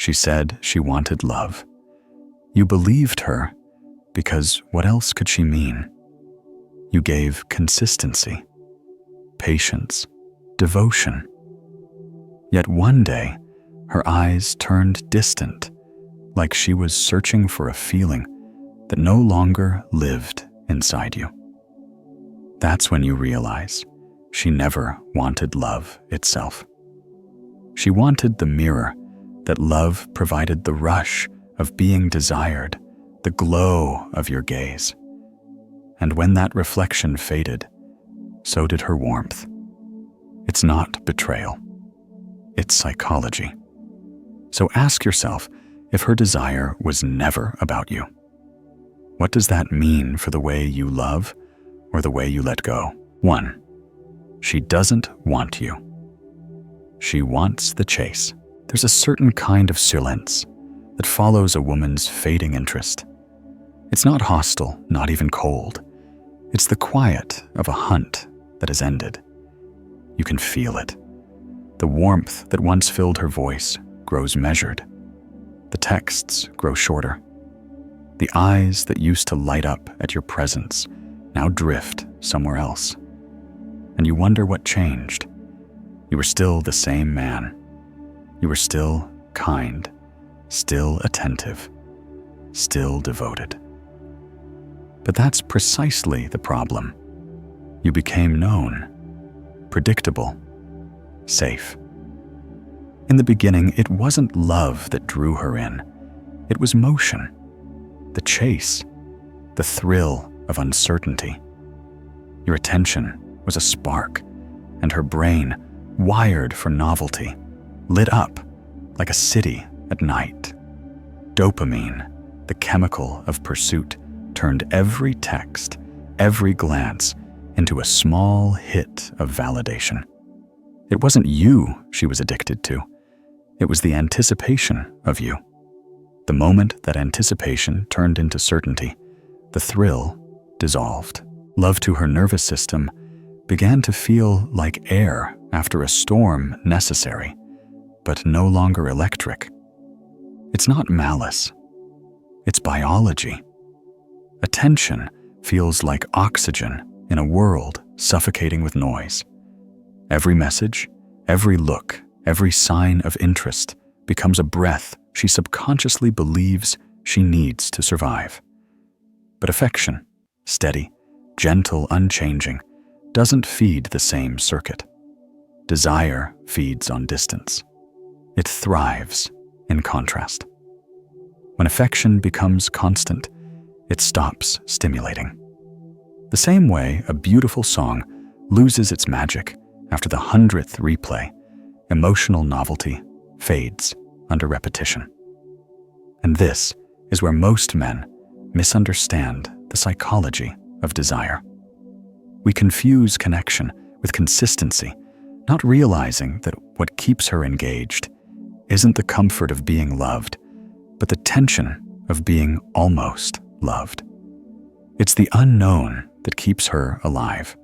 She said she wanted love. You believed her because what else could she mean? You gave consistency, patience, devotion. Yet one day, her eyes turned distant, like she was searching for a feeling that no longer lived inside you. That's when you realize she never wanted love itself. She wanted the mirror that love provided, the rush of being desired, the glow of your gaze. And when that reflection faded, so did her warmth. It's not betrayal. It's psychology. So ask yourself if her desire was never about you. What does that mean for the way you love or the way you let go? 1. She doesn't want you. She wants the chase. There's a certain kind of silence that follows a woman's fading interest. It's not hostile, not even cold. It's the quiet of a hunt that has ended. You can feel it. The warmth that once filled her voice grows measured. The texts grow shorter. The eyes that used to light up at your presence now drift somewhere else. And you wonder what changed. You were still the same man. You were still kind, still attentive, still devoted. But that's precisely the problem. You became known, predictable, safe. In the beginning, it wasn't love that drew her in. It was motion, the chase, the thrill of uncertainty. Your attention was a spark, and her brain, wired for novelty, lit up like a city at night. Dopamine, the chemical of pursuit, turned every text, every glance into a small hit of validation. It wasn't you she was addicted to. It was the anticipation of you. The moment that anticipation turned into certainty, the thrill dissolved. Love to her nervous system began to feel like air after a storm, necessary, but no longer electric. It's not malice. It's biology. Attention feels like oxygen in a world suffocating with noise. Every message, every look, every sign of interest becomes a breath she subconsciously believes she needs to survive. But affection, steady, gentle, unchanging, doesn't feed the same circuit. Desire feeds on distance. It thrives in contrast. When affection becomes constant, it stops stimulating. The same way a beautiful song loses its magic after the 100th replay, emotional novelty fades under repetition. And this is where most men misunderstand the psychology of desire. We confuse connection with consistency, not realizing that what keeps her engaged isn't the comfort of being loved, but the tension of being almost loved. It's the unknown that keeps her alive.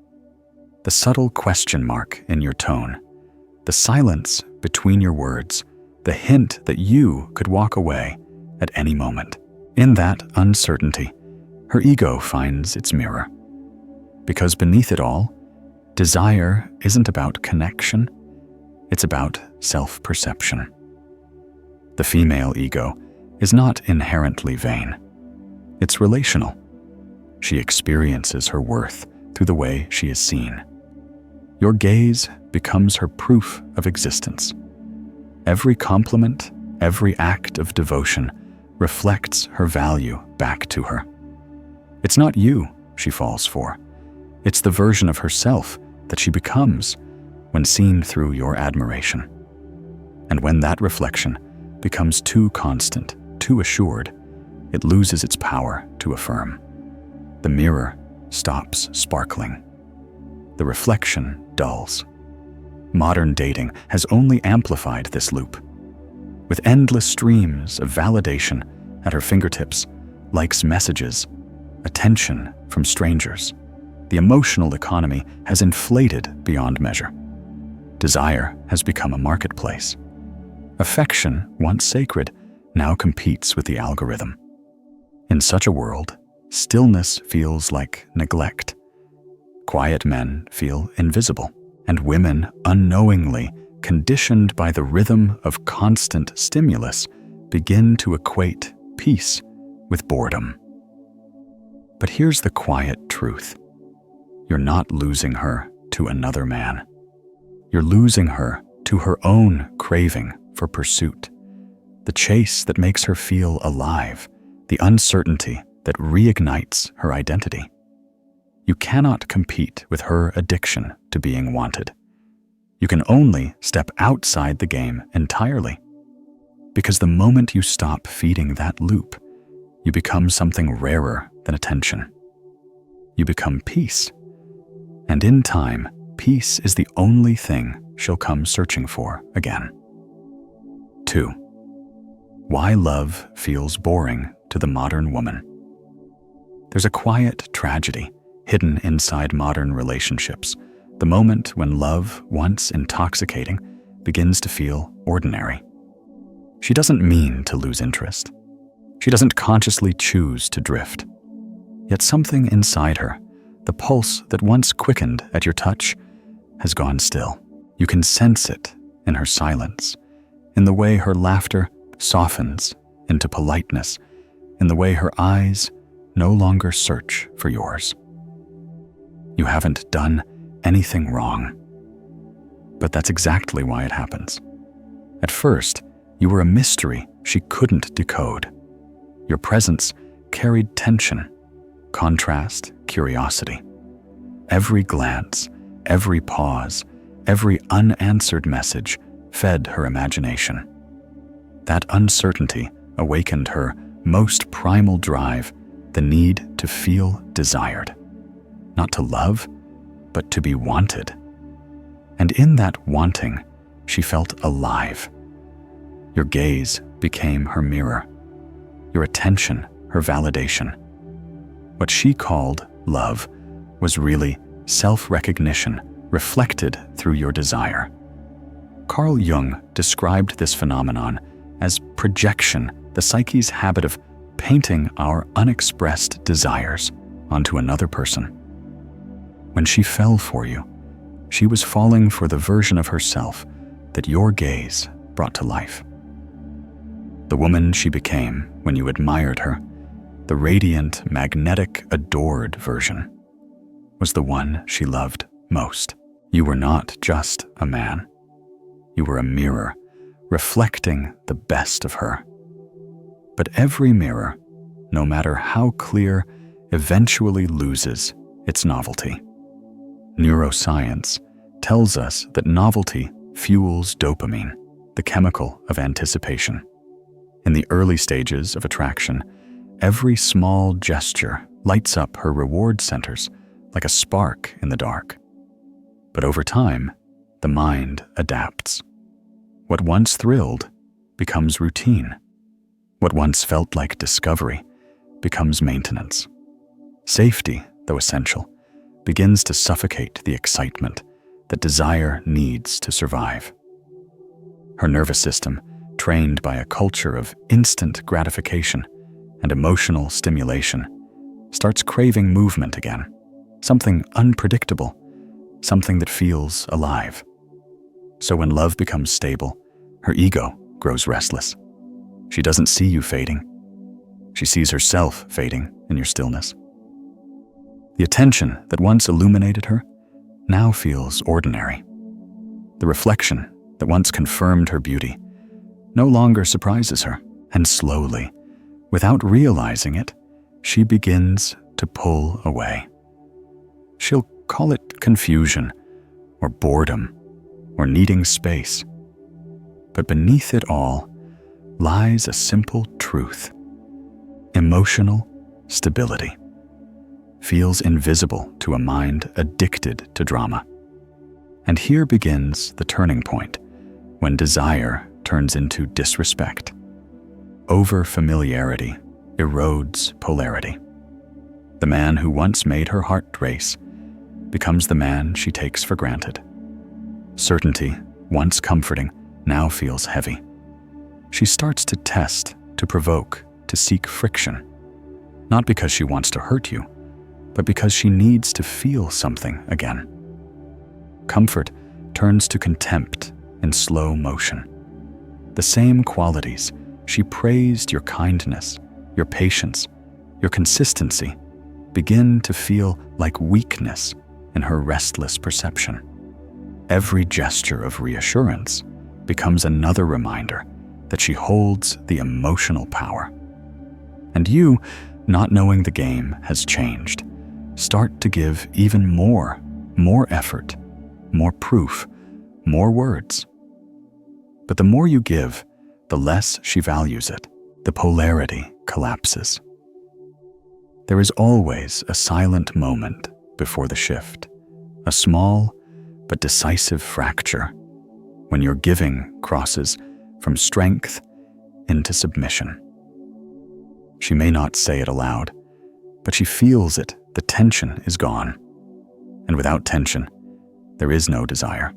The subtle question mark in your tone, the silence between your words, the hint that you could walk away at any moment. In that uncertainty, her ego finds its mirror. Because beneath it all, desire isn't about connection, it's about self-perception. The female ego is not inherently vain. It's relational. She experiences her worth through the way she is seen. Your gaze becomes her proof of existence. Every compliment, every act of devotion reflects her value back to her. It's not you she falls for. It's the version of herself that she becomes when seen through your admiration. And when that reflection becomes too constant, too assured, it loses its power to affirm. The mirror stops sparkling. The reflection dulls. Modern dating has only amplified this loop. With endless streams of validation at her fingertips, likes, messages, attention from strangers, the emotional economy has inflated beyond measure. Desire has become a marketplace. Affection, once sacred, now competes with the algorithm. In such a world, stillness feels like neglect. Quiet men feel invisible, and women, unknowingly conditioned by the rhythm of constant stimulus, begin to equate peace with boredom. But here's the quiet truth. You're not losing her to another man. You're losing her to her own craving for pursuit, the chase that makes her feel alive, the uncertainty that reignites her identity. You cannot compete with her addiction to being wanted. You can only step outside the game entirely. Because the moment you stop feeding that loop, you become something rarer than attention. You become peace. And in time, peace is the only thing she'll come searching for again. 2. Why love feels boring to the modern woman. There's a quiet tragedy hidden inside modern relationships, the moment when love, once intoxicating, begins to feel ordinary. She doesn't mean to lose interest. She doesn't consciously choose to drift. Yet something inside her, the pulse that once quickened at your touch, has gone still. You can sense it in her silence, in the way her laughter softens into politeness, in the way her eyes no longer search for yours. You haven't done anything wrong. But that's exactly why it happens. At first, you were a mystery she couldn't decode. Your presence carried tension, contrast, curiosity. Every glance, every pause, every unanswered message fed her imagination. That uncertainty awakened her most primal drive, the need to feel desired. Not to love, but to be wanted. And in that wanting, she felt alive. Your gaze became her mirror, your attention her validation. What she called love was really self-recognition reflected through your desire. Carl Jung described this phenomenon as projection, the psyche's habit of painting our unexpressed desires onto another person. When she fell for you, she was falling for the version of herself that your gaze brought to life. The woman she became when you admired her, the radiant, magnetic, adored version, was the one she loved most. You were not just a man. You were a mirror reflecting the best of her. But every mirror, no matter how clear, eventually loses its novelty. Neuroscience tells us that novelty fuels dopamine, the chemical of anticipation. In the early stages of attraction, every small gesture lights up her reward centers like a spark in the dark. But over time, the mind adapts. What once thrilled becomes routine. What once felt like discovery becomes maintenance. Safety, though essential, begins to suffocate the excitement that desire needs to survive. Her nervous system, trained by a culture of instant gratification and emotional stimulation, starts craving movement again, something unpredictable, something that feels alive. So when love becomes stable, her ego grows restless. She doesn't see you fading. She sees herself fading in your stillness. The attention that once illuminated her now feels ordinary. The reflection that once confirmed her beauty no longer surprises her, and slowly, without realizing it, she begins to pull away. She'll call it confusion, or boredom, or needing space. But beneath it all lies a simple truth. Emotional stability feels invisible to a mind addicted to drama. And here begins the turning point, when desire turns into disrespect. Over-familiarity erodes polarity. The man who once made her heart race becomes the man she takes for granted. Certainty, once comforting, now feels heavy. She starts to test, to provoke, to seek friction. Not because she wants to hurt you, but because she needs to feel something again. Comfort turns to contempt in slow motion. The same qualities she praised, your kindness, your patience, your consistency, begin to feel like weakness in her restless perception. Every gesture of reassurance becomes another reminder that she holds the emotional power. And you, not knowing the game has changed, start to give even more effort, more proof, more words. But the more you give, the less she values it. The polarity collapses. There is always a silent moment before the shift, a small but decisive fracture when your giving crosses from strength into submission. She may not say it aloud, but she feels it. The tension is gone. And without tension, there is no desire.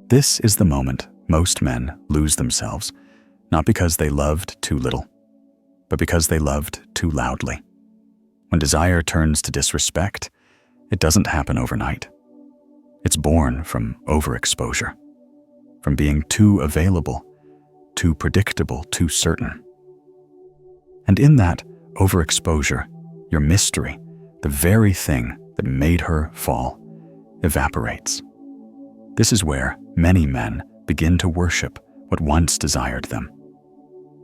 This is the moment most men lose themselves, not because they loved too little, but because they loved too loudly. When desire turns to disrespect, it doesn't happen overnight. It's born from overexposure, from being too available, too predictable, too certain. And in that overexposure, your mystery, the very thing that made her fall, evaporates. This is where many men begin to worship what once desired them.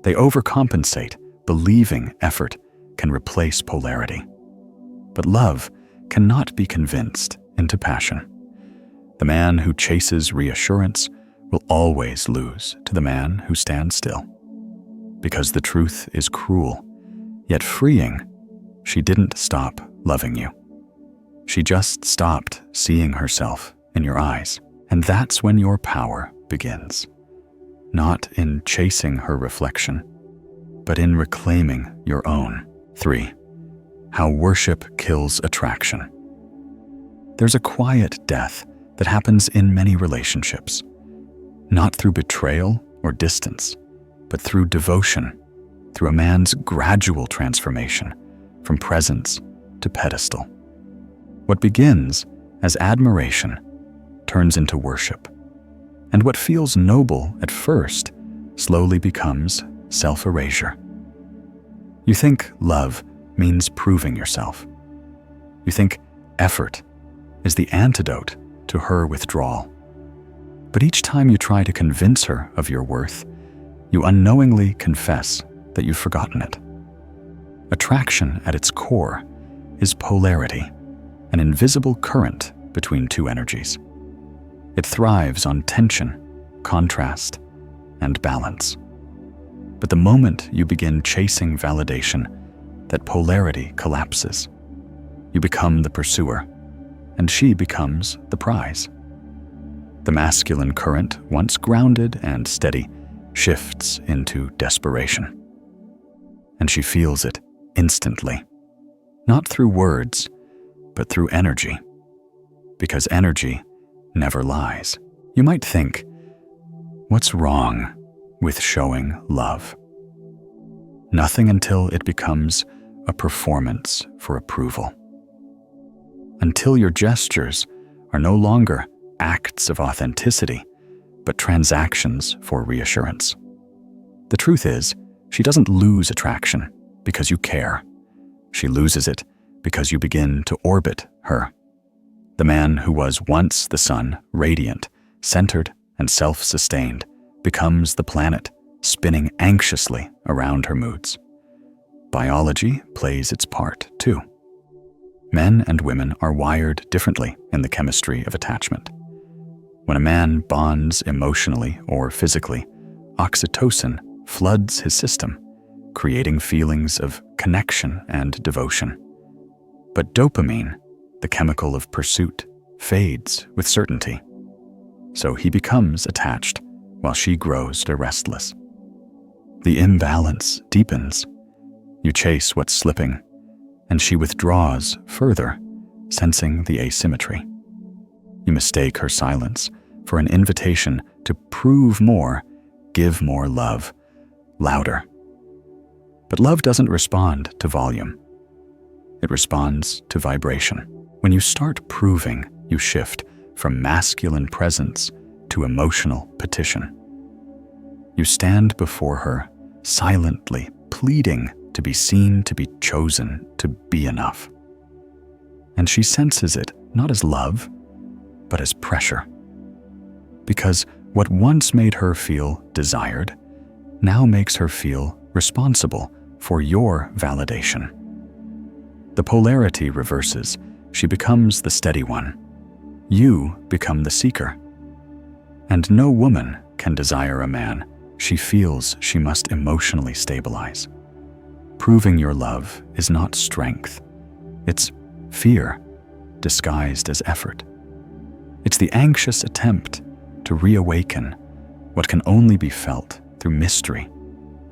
They overcompensate, believing effort can replace polarity. But love cannot be convinced into passion. The man who chases reassurance will always lose to the man who stands still. Because the truth is cruel, yet freeing, she didn't stop loving you. She just stopped seeing herself in your eyes. And that's when your power begins. Not in chasing her reflection, but in reclaiming your own. 3. How worship kills attraction. There's a quiet death that happens in many relationships, not through betrayal or distance, but through devotion, through a man's gradual transformation from presence to pedestal. What begins as admiration turns into worship, and what feels noble at first slowly becomes self-erasure. You think love means proving yourself. You think effort is the antidote to her withdrawal. But each time you try to convince her of your worth, you unknowingly confess that you've forgotten it. Attraction at its core is polarity, an invisible current between two energies. It thrives on tension, contrast, and balance. But the moment you begin chasing validation, that polarity collapses. You become the pursuer, and she becomes the prize. The masculine current, once grounded and steady, shifts into desperation. And she feels it instantly, not through words, but through energy, because energy never lies. You might think, what's wrong with showing love? Nothing until it becomes a performance for approval. Until your gestures are no longer acts of authenticity, but transactions for reassurance. The truth is, she doesn't lose attraction because you care. She loses it because you begin to orbit her. The man who was once the sun, radiant, centered, and self-sustained, becomes the planet, spinning anxiously around her moods. Biology plays its part, too. Men and women are wired differently in the chemistry of attachment. When a man bonds emotionally or physically, oxytocin floods his system, creating feelings of connection and devotion. But dopamine, the chemical of pursuit, fades with certainty. So he becomes attached while she grows restless. The imbalance deepens. You chase what's slipping, and she withdraws further, sensing the asymmetry. You mistake her silence for an invitation to prove more, give more love, louder. But love doesn't respond to volume. It responds to vibration. When you start proving, you shift from masculine presence to emotional petition. You stand before her, silently pleading to be seen, to be chosen, to be enough. And she senses it not as love, but as pressure. Because what once made her feel desired now makes her feel responsible for your validation. The polarity reverses. She becomes the steady one. You become the seeker. And no woman can desire a man she feels she must emotionally stabilize. Proving your love is not strength. It's fear disguised as effort. It's the anxious attempt to reawaken what can only be felt through mystery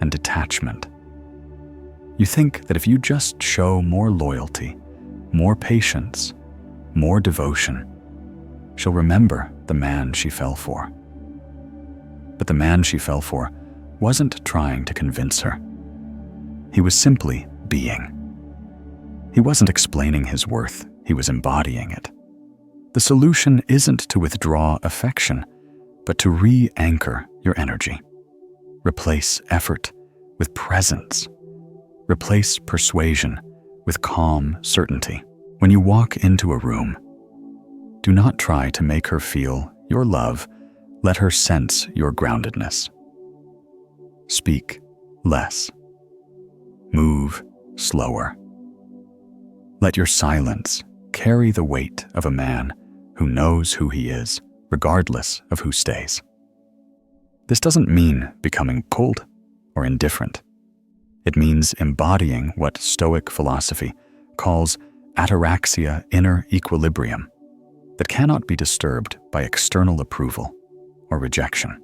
and detachment. You think that if you just show more loyalty, more patience, more devotion, she'll remember the man she fell for. But the man she fell for wasn't trying to convince her. He was simply being. He wasn't explaining his worth, he was embodying it. The solution isn't to withdraw affection, but to re-anchor your energy. Replace effort with presence. Replace persuasion with calm certainty. When you walk into a room, do not try to make her feel your love. Let her sense your groundedness. Speak less. Move slower. Let your silence carry the weight of a man who knows who he is, regardless of who stays. This doesn't mean becoming cold or indifferent. It means embodying what Stoic philosophy calls ataraxia, inner equilibrium, that cannot be disturbed by external approval or rejection.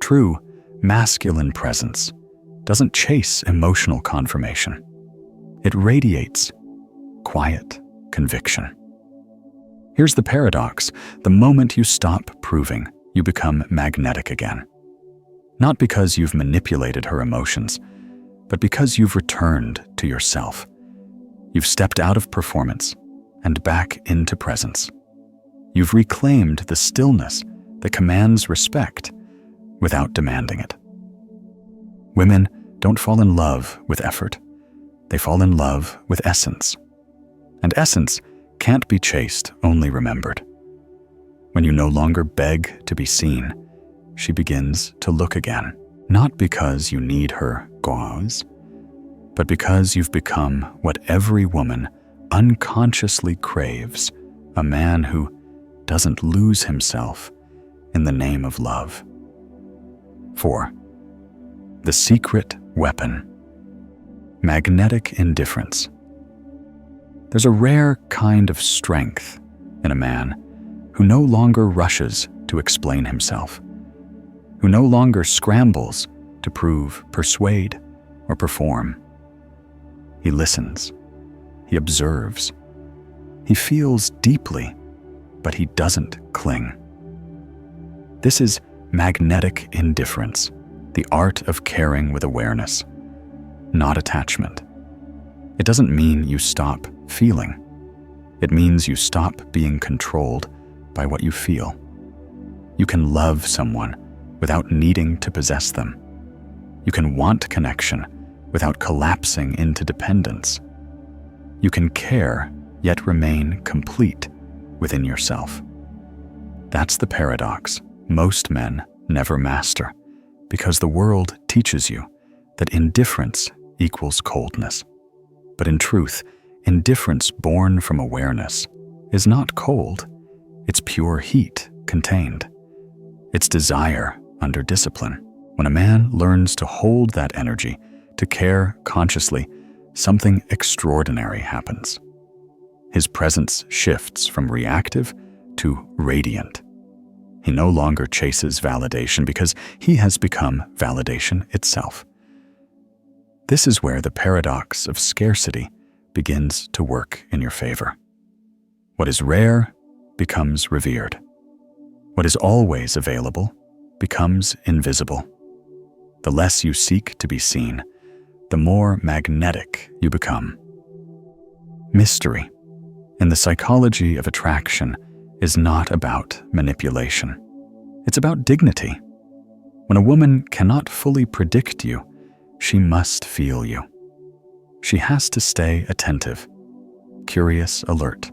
True masculine presence doesn't chase emotional confirmation. It radiates quiet conviction. Here's the paradox. The moment you stop proving, you become magnetic again. Not because you've manipulated her emotions, but because you've returned to yourself. You've stepped out of performance and back into presence. You've reclaimed the stillness that commands respect without demanding it. Women don't fall in love with effort. They fall in love with essence. And essence can't be chased, only remembered. When you no longer beg to be seen, she begins to look again, not because you need her gauze, but because you've become what every woman unconsciously craves, a man who doesn't lose himself in the name of love. 4. The secret weapon. Magnetic indifference. There's a rare kind of strength in a man who no longer rushes to explain himself, who no longer scrambles to prove, persuade, or perform. He listens. He observes. He feels deeply, but he doesn't cling. This is magnetic indifference, the art of caring with awareness, not attachment. It doesn't mean you stop feeling. It means you stop being controlled by what you feel. You can love someone without needing to possess them. You can want connection without collapsing into dependence. You can care yet remain complete within yourself. That's the paradox most men never master, because the world teaches you that indifference equals coldness. But in truth, indifference born from awareness is not cold. It's pure heat contained. It's desire under discipline. When a man learns to hold that energy, to care consciously, something extraordinary happens. His presence shifts from reactive to radiant. He no longer chases validation because he has become validation itself. This is where the paradox of scarcity begins to work in your favor. What is rare becomes revered. What is always available becomes invisible. The less you seek to be seen, the more magnetic you become. Mystery, in the psychology of attraction, is not about manipulation. It's about dignity. When a woman cannot fully predict you, she must feel you. She has to stay attentive, curious, alert.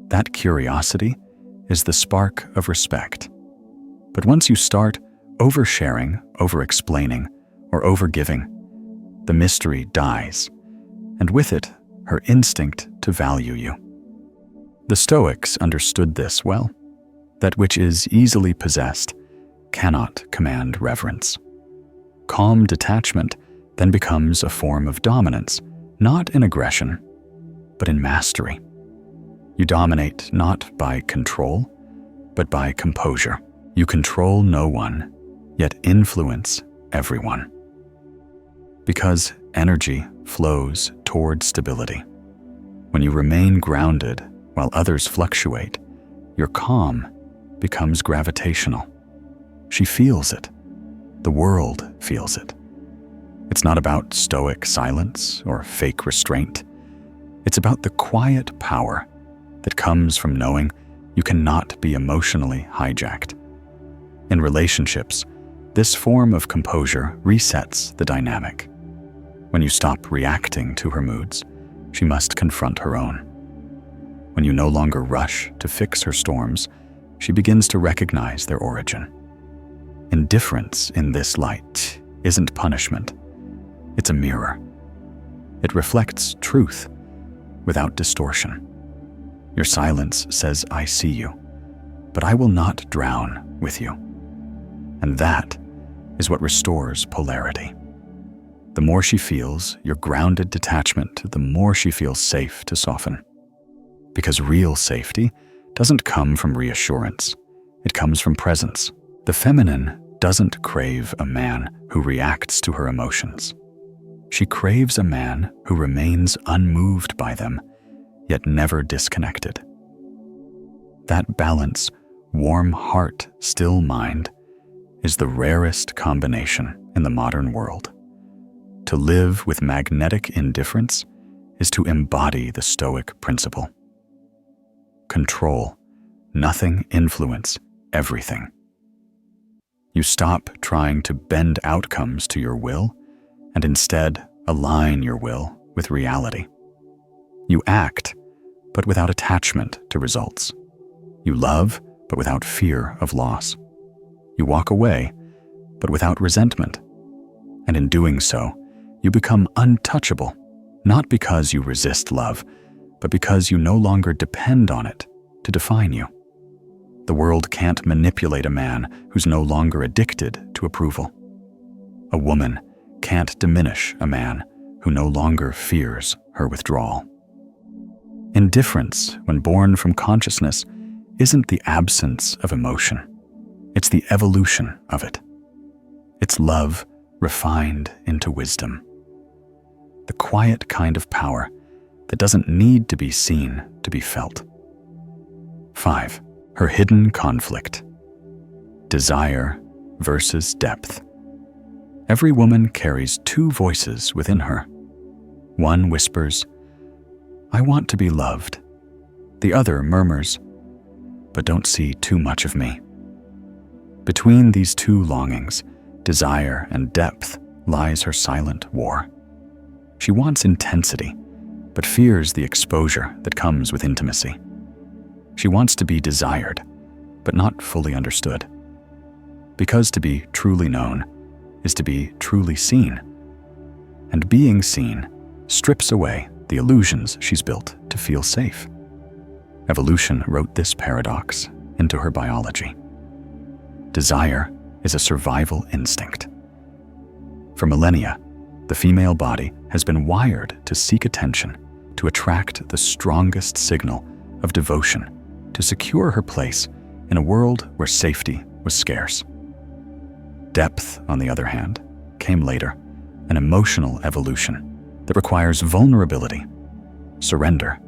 That curiosity is the spark of respect. But once you start oversharing, over-explaining, or over-giving, the mystery dies, and with it, her instinct to value you. The Stoics understood this well. That which is easily possessed cannot command reverence. Calm detachment then becomes a form of dominance, not in aggression, but in mastery. You dominate not by control, but by composure. You control no one, yet influence everyone. Because energy flows toward stability. When you remain grounded while others fluctuate, your calm becomes gravitational. She feels it. The world feels it. It's not about stoic silence or fake restraint. It's about the quiet power that comes from knowing you cannot be emotionally hijacked. In relationships, this form of composure resets the dynamic. When you stop reacting to her moods, she must confront her own. When you no longer rush to fix her storms, she begins to recognize their origin. Indifference in this light isn't punishment. It's a mirror. It reflects truth without distortion. Your silence says, "I see you, but I will not drown with you." And that is what restores polarity. The more she feels your grounded detachment, the more she feels safe to soften. Because real safety doesn't come from reassurance. It comes from presence. The feminine doesn't crave a man who reacts to her emotions. She craves a man who remains unmoved by them, yet never disconnected. That balance, warm heart, still mind, is the rarest combination in the modern world. To live with magnetic indifference is to embody the Stoic principle. Control, nothing; influence, everything. You stop trying to bend outcomes to your will and instead align your will with reality. You act, but without attachment to results. You love, but without fear of loss. You walk away, but without resentment. And in doing so, you become untouchable, not because you resist love, but because you no longer depend on it to define you. The world can't manipulate a man who's no longer addicted to approval. A woman can't diminish a man who no longer fears her withdrawal. Indifference, when born from consciousness, isn't the absence of emotion. It's the evolution of it. It's love refined into wisdom. The quiet kind of power that doesn't need to be seen to be felt. 5. Her hidden conflict. Desire versus depth. Every woman carries two voices within her. One whispers, "I want to be loved." The other murmurs, "But don't see too much of me." Between these two longings, desire and depth, lies her silent war. She wants intensity, but fears the exposure that comes with intimacy. She wants to be desired, but not fully understood. Because to be truly known is to be truly seen. And being seen strips away the illusions she's built to feel safe. Evolution wrote this paradox into her biology. Desire is a survival instinct. For millennia, the female body has been wired to seek attention, to attract the strongest signal of devotion, to secure her place in a world where safety was scarce. Depth, on the other hand, came later, an emotional evolution that requires vulnerability, surrender,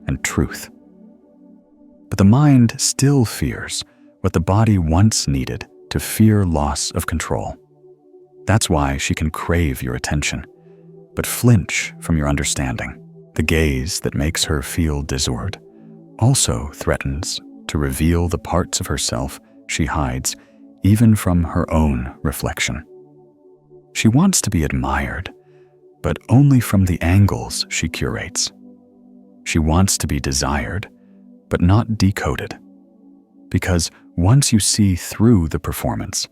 and truth. But the mind still fears what the body once needed to fear loss of control. That's why she can crave your attention, but flinch from your understanding. The gaze that makes her feel disordered also threatens to reveal the parts of herself she hides, even from her own reflection. She wants to be admired, but only from the angles she curates. She wants to be desired, but not decoded. Because once you see through the performance,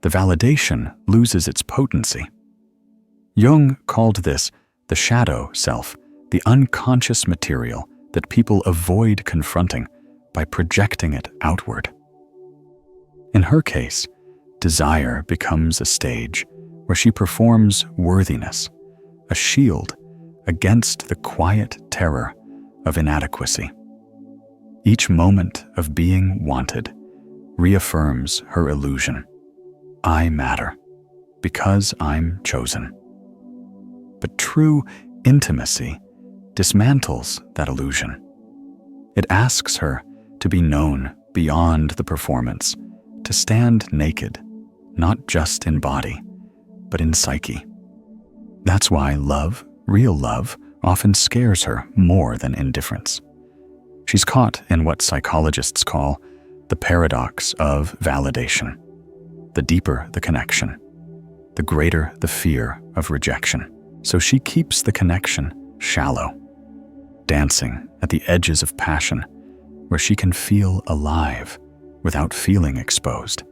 the validation loses its potency. Jung called this the shadow self, the unconscious material that people avoid confronting by projecting it outward. In her case, desire becomes a stage where she performs worthiness, a shield against the quiet terror of inadequacy. Each moment of being wanted reaffirms her illusion. I matter because I'm chosen. But true intimacy dismantles that illusion. It asks her to be known beyond the performance, to stand naked, not just in body, but in psyche. That's why love, real love, often scares her more than indifference. She's caught in what psychologists call the paradox of validation. The deeper the connection, the greater the fear of rejection. So she keeps the connection shallow, dancing at the edges of passion where she can feel alive without feeling exposed.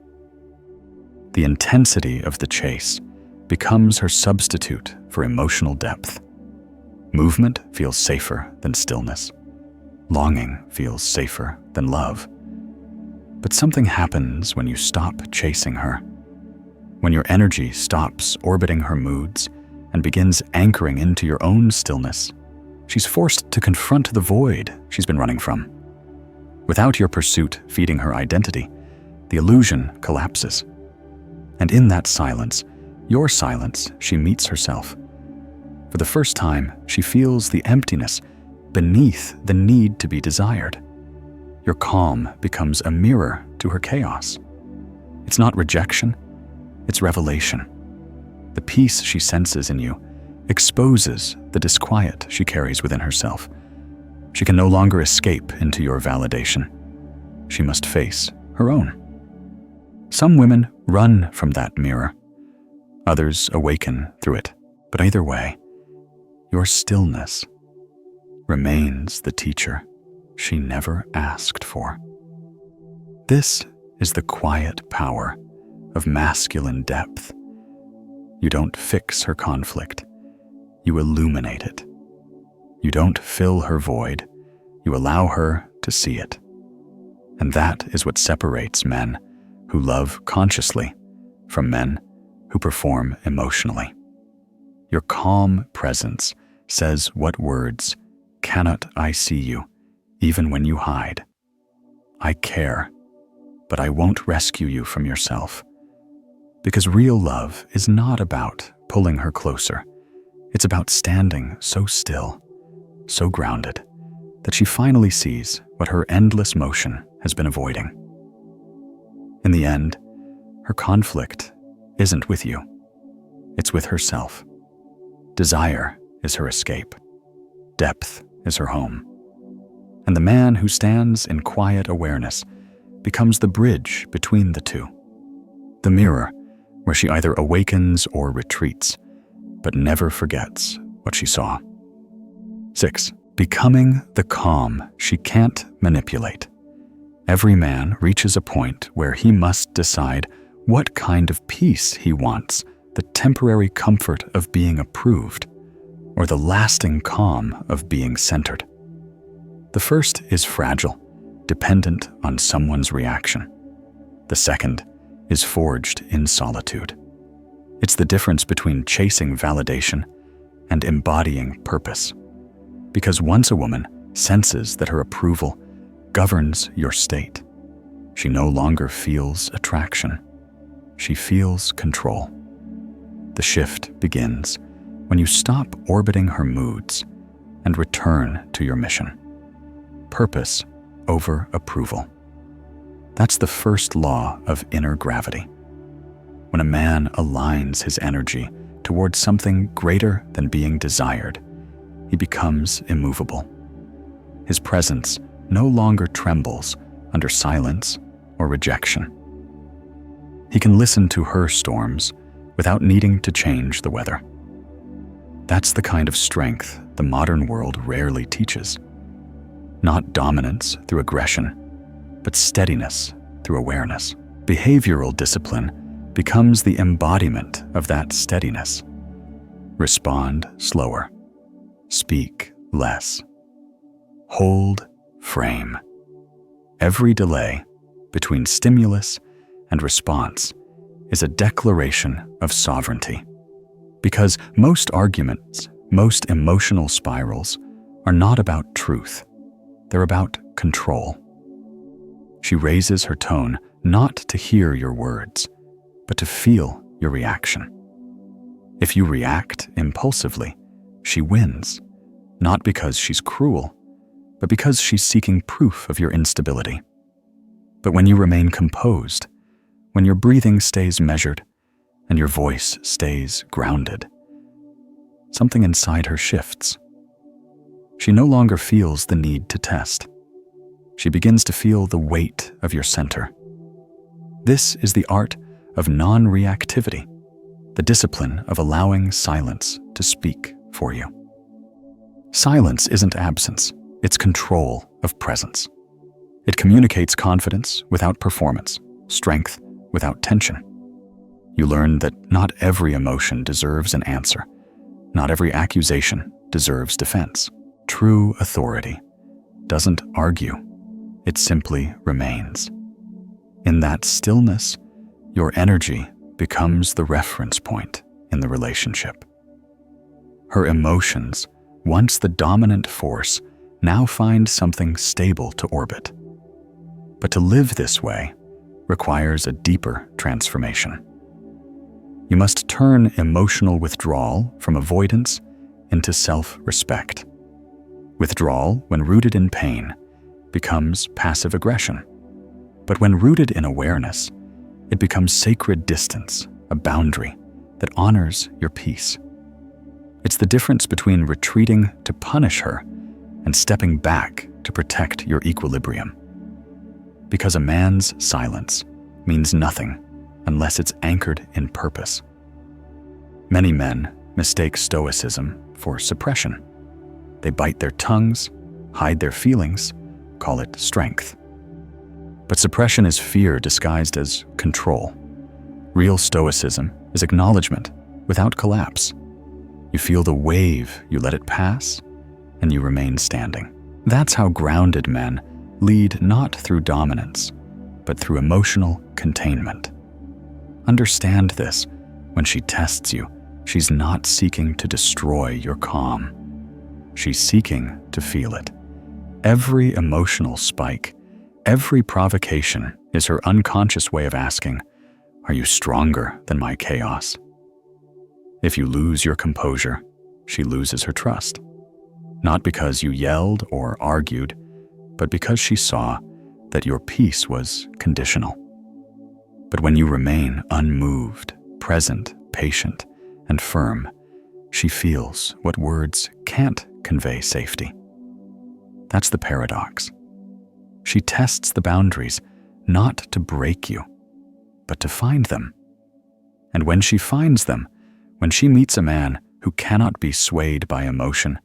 The intensity of the chase becomes her substitute for emotional depth. Movement feels safer than stillness. Longing feels safer than love. But something happens when you stop chasing her. When your energy stops orbiting her moods and begins anchoring into your own stillness, she's forced to confront the void she's been running from. Without your pursuit feeding her identity, the illusion collapses. And in that silence, your silence, she meets herself. For the first time, she feels the emptiness beneath the need to be desired. Your calm becomes a mirror to her chaos. It's not rejection, it's revelation. The peace she senses in you exposes the disquiet she carries within herself. She can no longer escape into your validation. She must face her own. Some women run from that mirror. Others awaken through it. But either way, your stillness remains the teacher she never asked for. This is the quiet power of masculine depth. You don't fix her conflict, you illuminate it. You don't fill her void, you allow her to see it. And that is what separates men who love consciously from men who perform emotionally. Your calm presence says what words cannot I see you, even when you hide. I care, but I won't rescue you from yourself. Because real love is not about pulling her closer. It's about standing so still, so grounded, that she finally sees what her endless motion has been avoiding. In the end, her conflict isn't with you. It's with herself. Desire is her escape. Depth is her home. And the man who stands in quiet awareness becomes the bridge between the two. The mirror where she either awakens or retreats, but never forgets what she saw. 6. Becoming the calm she can't manipulate. Every man reaches a point where he must decide what kind of peace he wants, the temporary comfort of being approved, or the lasting calm of being centered. The first is fragile, dependent on someone's reaction. The second is forged in solitude. It's the difference between chasing validation and embodying purpose. Because once a woman senses that her approval governs your state, she no longer feels attraction. She feels control. The shift begins when you stop orbiting her moods and return to your mission. Purpose over approval. That's the first law of inner gravity. When a man aligns his energy towards something greater than being desired, he becomes immovable. His presence no longer trembles under silence or rejection. He can listen to her storms without needing to change the weather. That's the kind of strength the modern world rarely teaches. Not dominance through aggression, but steadiness through awareness. Behavioral discipline becomes the embodiment of that steadiness. Respond slower. Speak less. Hold frame. Every delay between stimulus and response is a declaration of sovereignty. Because most arguments, most emotional spirals are not about truth. They're about control. She raises her tone not to hear your words, but to feel your reaction. If you react impulsively, she wins, not because she's cruel, but because she's seeking proof of your instability. But when you remain composed, when your breathing stays measured and your voice stays grounded, something inside her shifts. She no longer feels the need to test. She begins to feel the weight of your center. This is the art of non-reactivity, the discipline of allowing silence to speak for you. Silence isn't absence, it's control of presence. It communicates confidence without performance, strength without tension. You learn that not every emotion deserves an answer. Not every accusation deserves defense. True authority doesn't argue. It simply remains. In that stillness, your energy becomes the reference point in the relationship. Her emotions, once the dominant force, now find something stable to orbit. But to live this way requires a deeper transformation. You must turn emotional withdrawal from avoidance into self-respect. Withdrawal, when rooted in pain, becomes passive aggression. But when rooted in awareness, it becomes sacred distance, a boundary that honors your peace. It's the difference between retreating to punish her and stepping back to protect your equilibrium. Because a man's silence means nothing unless it's anchored in purpose. Many men mistake stoicism for suppression. They bite their tongues, hide their feelings, call it strength. But suppression is fear disguised as control. Real stoicism is acknowledgement without collapse. You feel the wave, you let it pass, and you remain standing. That's how grounded men lead not through dominance, but through emotional containment. Understand this. When she tests you, she's not seeking to destroy your calm. She's seeking to feel it. Every emotional spike, every provocation is her unconscious way of asking, "Are you stronger than my chaos?" If you lose your composure, she loses her trust. Not because you yelled or argued, but because she saw that your peace was conditional. But when you remain unmoved, present, patient, and firm, she feels what words can't convey safety. That's the paradox. She tests the boundaries not to break you, but to find them. And when she finds them, when she meets a man who cannot be swayed by emotion,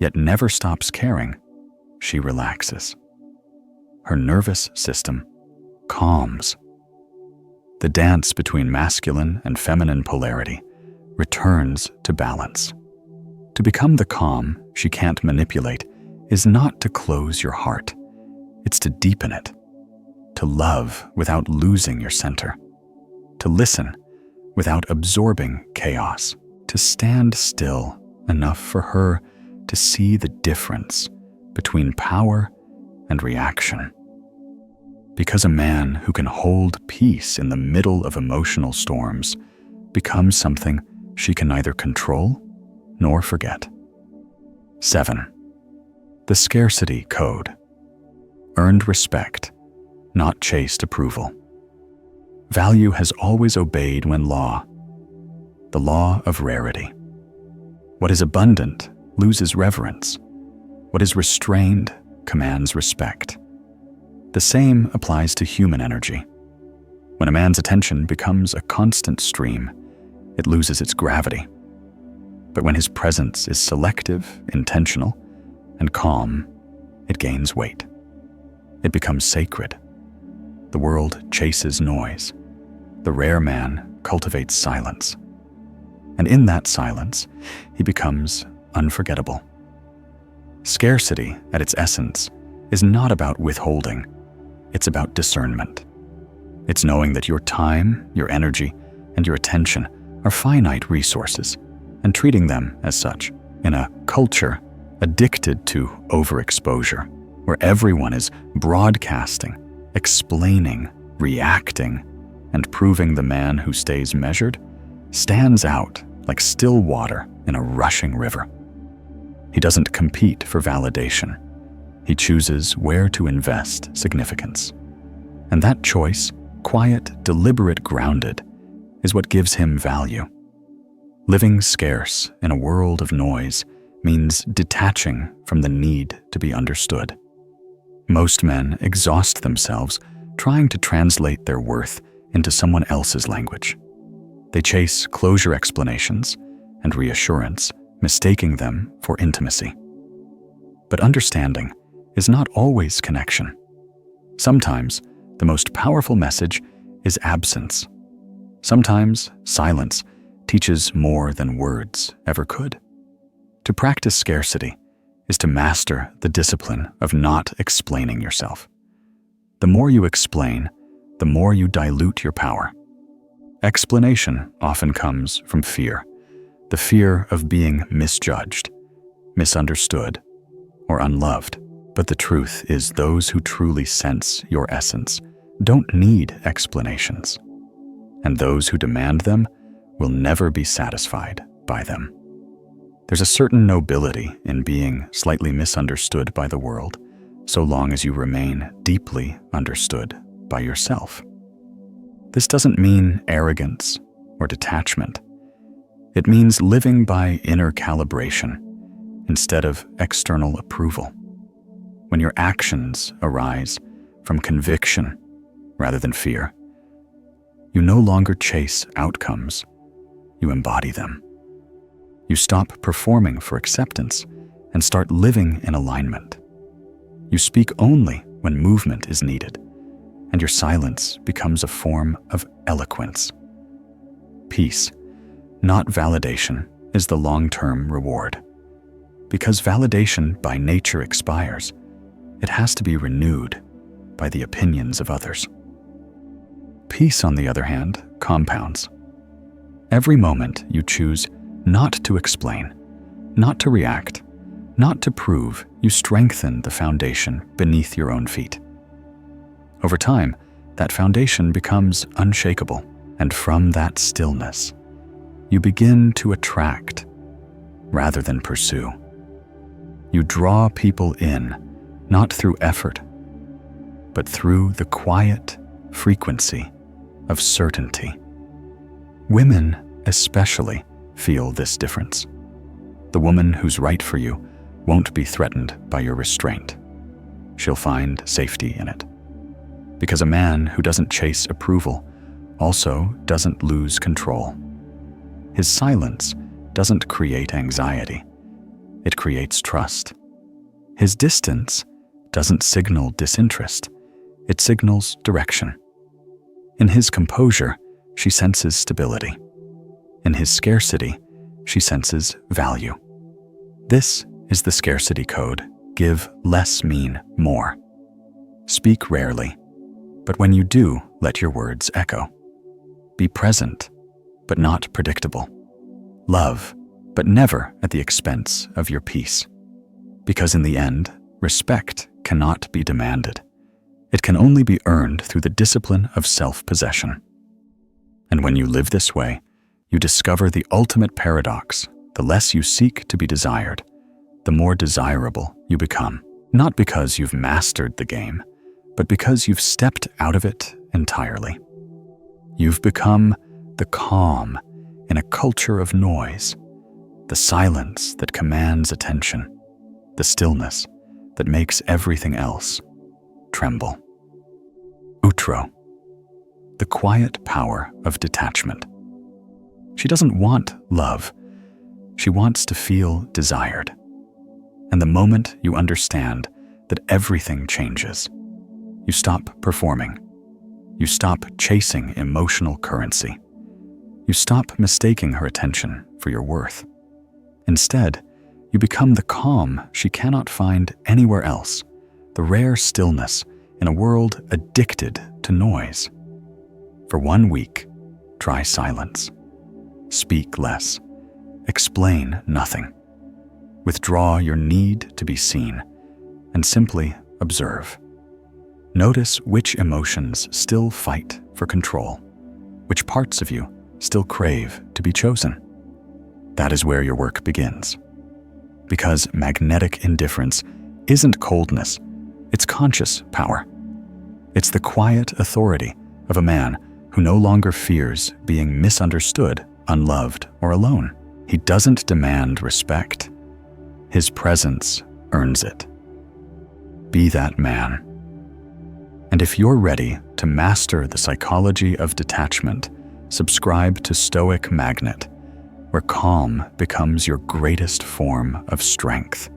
yet never stops caring, she relaxes. Her nervous system calms. The dance between masculine and feminine polarity returns to balance. To become the calm she can't manipulate is not to close your heart. It's to deepen it. To love without losing your center. To listen without absorbing chaos. To stand still enough for her to see the difference between power and reaction. Because a man who can hold peace in the middle of emotional storms becomes something she can neither control nor forget. 7. The Scarcity Code. Earned respect, not chased approval. value has always obeyed when law, the law of rarity. What is abundant loses reverence. What is restrained commands respect. The same applies to human energy. When a man's attention becomes a constant stream, it loses its gravity. But when his presence is selective, intentional, and calm, it gains weight. It becomes sacred. The world chases noise. The rare man cultivates silence. And in that silence, he becomes unforgettable. Scarcity, at its essence, is not about withholding. It's about discernment. It's knowing that your time, your energy, and your attention are finite resources, and treating them as such. In a culture addicted to overexposure, where everyone is broadcasting, explaining, reacting, and proving, the man who stays measured stands out like still water in a rushing river. He doesn't compete for validation. He chooses where to invest significance. And that choice, quiet, deliberate, grounded, is what gives him value. Living scarce in a world of noise means detaching from the need to be understood. Most men exhaust themselves trying to translate their worth into someone else's language. They chase closure explanations and reassurance, mistaking them for intimacy. But understanding is not always connection. Sometimes the most powerful message is absence. Sometimes silence teaches more than words ever could. To practice scarcity is to master the discipline of not explaining yourself. The more you explain, the more you dilute your power. Explanation often comes from fear, the fear of being misjudged, misunderstood, or unloved. But the truth is, those who truly sense your essence don't need explanations, and those who demand them will never be satisfied by them. There's a certain nobility in being slightly misunderstood by the world, so long as you remain deeply understood by yourself. This doesn't mean arrogance or detachment. It means living by inner calibration instead of external approval. When your actions arise from conviction rather than fear, you no longer chase outcomes, you embody them. You stop performing for acceptance and start living in alignment. You speak only when movement is needed, and your silence becomes a form of eloquence. Peace, not validation, is the long-term reward. Because validation by nature expires, it has to be renewed by the opinions of others. Peace, on the other hand, compounds. Every moment you choose not to explain, not to react, not to prove, you strengthen the foundation beneath your own feet. Over time, that foundation becomes unshakable, and from that stillness, you begin to attract rather than pursue. You draw people in, not through effort, but through the quiet frequency of certainty. Women especially feel this difference. The woman who's right for you won't be threatened by your restraint. She'll find safety in it. Because a man who doesn't chase approval also doesn't lose control. His silence doesn't create anxiety. It creates trust. His distance doesn't signal disinterest. It signals direction. In his composure, she senses stability. In his scarcity, she senses value. This is the scarcity code. Give less, mean more. Speak rarely, but when you do, let your words echo. Be present, but not predictable. Love, but never at the expense of your peace. Because in the end, respect cannot be demanded. It can only be earned through the discipline of self-possession. And when you live this way, you discover the ultimate paradox. The less you seek to be desired, the more desirable you become. Not because you've mastered the game, but because you've stepped out of it entirely. You've become the calm in a culture of noise, the silence that commands attention, the stillness that makes everything else tremble. Outro. The quiet power of detachment. She doesn't want love. She wants to feel desired. And the moment you understand that everything changes, you stop performing. You stop chasing emotional currency. You stop mistaking her attention for your worth. Instead, you become the calm she cannot find anywhere else, the rare stillness in a world addicted to noise. For 1 week, try silence. Speak less. Explain nothing. Withdraw your need to be seen and simply observe. Notice which emotions still fight for control, which parts of you still crave to be chosen. That is where your work begins. Because magnetic indifference isn't coldness, it's conscious power. It's the quiet authority of a man who no longer fears being misunderstood, unloved, or alone. He doesn't demand respect. His presence earns it. Be that man. And if you're ready to master the psychology of detachment, subscribe to Stoic Magnet, where calm becomes your greatest form of strength.